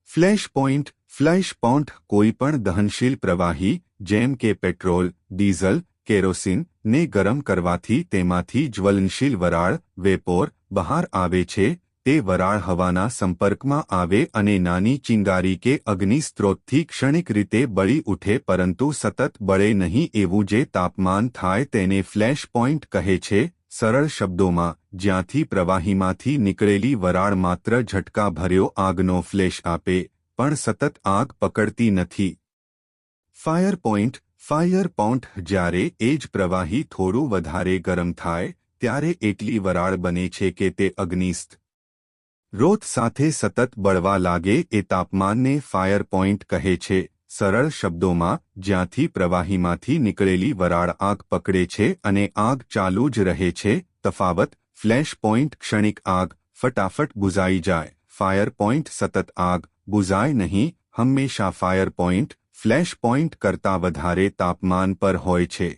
Flash point કોઈપણ દહનશીલ પ્રવાહી જેમ કે પેટ્રોલ, ડીઝલ, કેરોસીન ને ગરમ કરવાથી તેમાંથી જ્વલનશીલ વરાળ વેપોર બહાર આવે છે। તે વરાળ હવાના સંપર્કમાં આવે અને નાની ચિંગારી કે અગ્નિ સ્ત્રોતથી ક્ષણિક રીતે બળી ઉઠે પરંતુ સતત બળે નહીં। એવું જે તાપમાન થાય તેને ફ્લેશ પોઈન્ટ કહે છે। સરળ શબ્દોમાં, જ્યાંથી પ્રવાહીમાંથી નીકળેલી વરાળ માત્ર ઝટકા ભર્યો આગનો ફ્લેશ આપે પણ સતત આગ પકડતી નથી। ફાયર પોઈન્ટ જ્યારે એ જ પ્રવાહી થોડું વધારે ગરમ થાય ત્યારે એટલી વરાળ બને છે કે તે અગ્નિસ્ત રોત સાથે સતત બળવા લાગે એ તાપમાનને ફાયર પોઈન્ટ કહે છે। સરળ શબ્દોમાં, જ્યાંથી પ્રવાહીમાંથી નીકળેલી વરાળ આગ પકડે છે અને આગ ચાલુ જ રહે છે। તફાવત: ફ્લેશ પોઈન્ટ ક્ષણિક આગ ફટાફટ બુઝાઈ જાય, ફાયર પોઈન્ટ સતત આગ બુઝાય નહીં। હંમેશા ફાયર પોઈન્ટ ફ્લેશ પોઈન્ટ કરતાં વધારે તાપમાન પર હોય છે।